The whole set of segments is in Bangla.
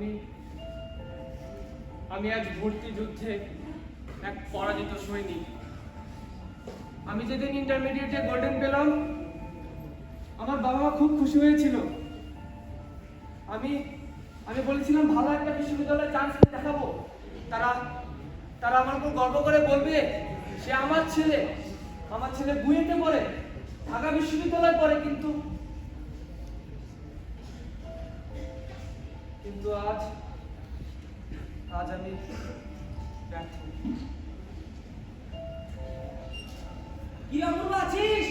আমি আমি আজ ভর্তি যুদ্ধে এক পরাজিত সৈনিক। আমি যেদিন ইন্টারমিডিয়েটে গোল্ডেন পেলাম, আমার বাবা মা খুব খুশি হয়েছিল। আমি আমি বলেছিলাম ভালো একটা বিশ্ববিদ্যালয়ে চান্স দেখাবো, তারা তারা আমার উপর গর্ব করে বলবে সে আমার ছেলে বুয়েটে পড়ে, ঢাকা বিশ্ববিদ্যালয়ে পড়ে। কিন্তু আজ আমি ব্যর্থ। কি অপূর্ব আছিস?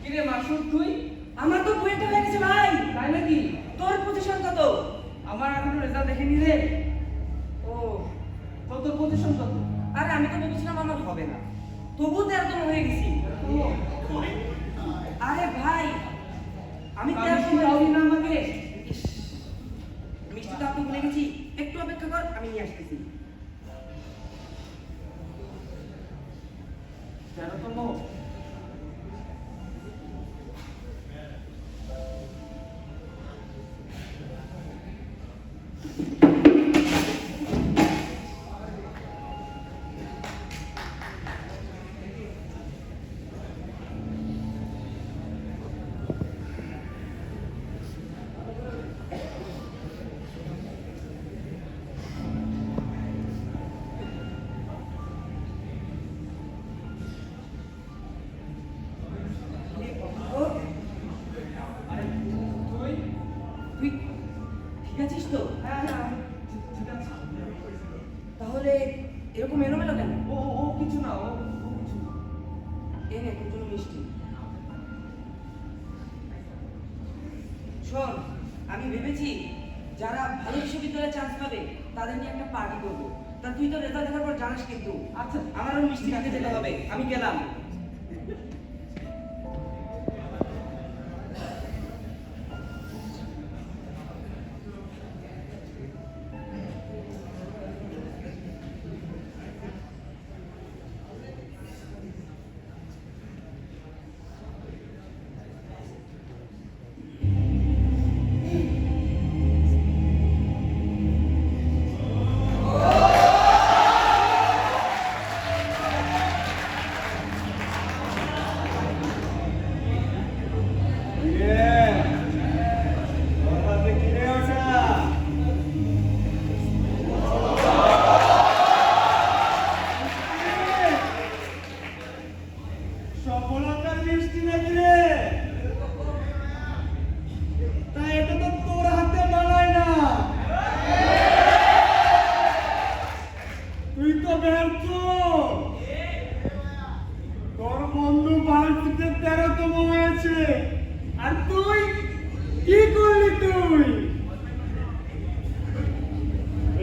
কিরে মাসুদ, তুই? আমার তো বুয়েটে হয়ে গেছে ভাই। তাই নাকি? তোর পজিশন কত? আমার এখনো রেজাল্ট দেখেনি রে। ও, তোর পজিশন কত? আরে আমি তো ভেবেছিলাম আমার হবে না, তবু 13তম হয়ে গেছি। আরে ভাই আমি 13তম হই না আমাকে। মিষ্টি তো আপনি ভুলে গেছি, একটু অপেক্ষা কর, আমি নিয়ে আসতেছি। 13তম? তুই ঠিক আছিস তো? হ্যাঁ হ্যাঁ, ঠিক আছে। তাহলে এরকম এলোমেলো কেন? ও কিছু না, ও কিছু না। এ নে তোর জন্য মিষ্টি। শোন, আমি ভেবেছি যারা ভালো বিশ্ববিদ্যালয়ে চান্স পাবে তাদের নিয়ে একটা পার্টি করবো। তা তুই তো রেজাল্ট দেখার পর জানিস কিন্তু। আচ্ছা, আমারও মিষ্টি খেতে যেতে হবে, আমি গেলাম। সফলতার মিষ্টি নাকি রে? তাই এটা তো তোর হাতে মানায় না, তুই তো ব্যর্থ। তোর বন্ধু ভার্সিটিতে 13তম হয়েছে, আর তুই কি করলি? তুই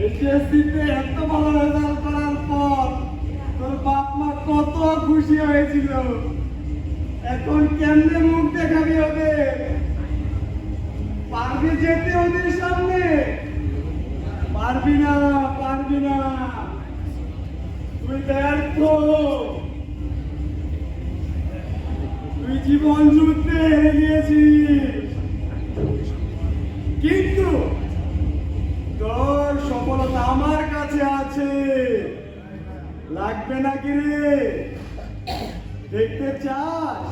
এইচএসসিতে এত ভালো রেজাল্ট করার পর তোর বাপ মা কত খুশি হয়েছিল, এখন কেমনে মুখ দেখাবি ওদের? পারবি যেতে ওদের সামনে? পারবি না। তুই ব্যর্থ, তুই জীবন যুদ্ধে হেরে গিয়েছিস। কিন্তু তোর সফলতা আমার কাছে আছে, লাগবে নাকি রে? দেখতে চাস?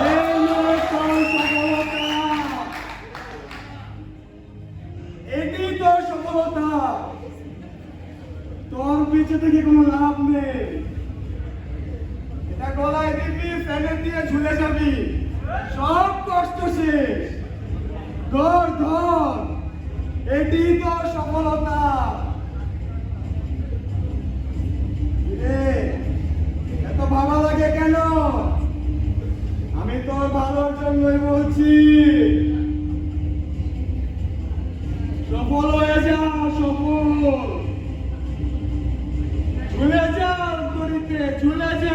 এই নয় তোর সফলতা, এটি তোর সফলতা। তোর পিছে থেকে কোনো লাভ নেই, এটা গলায় দিবি, ফ্যানের দিয়ে ঝুলে যাবি, সব কষ্ট শেষ। ধর, এটি তোর সফলতা। এত ভাবা লাগে কেন? আমি তোর ভালোর জন্যই বলছি। সফল হয়ে যা, সফল। ঝুলে যা, তরিতে ঝুলে যা।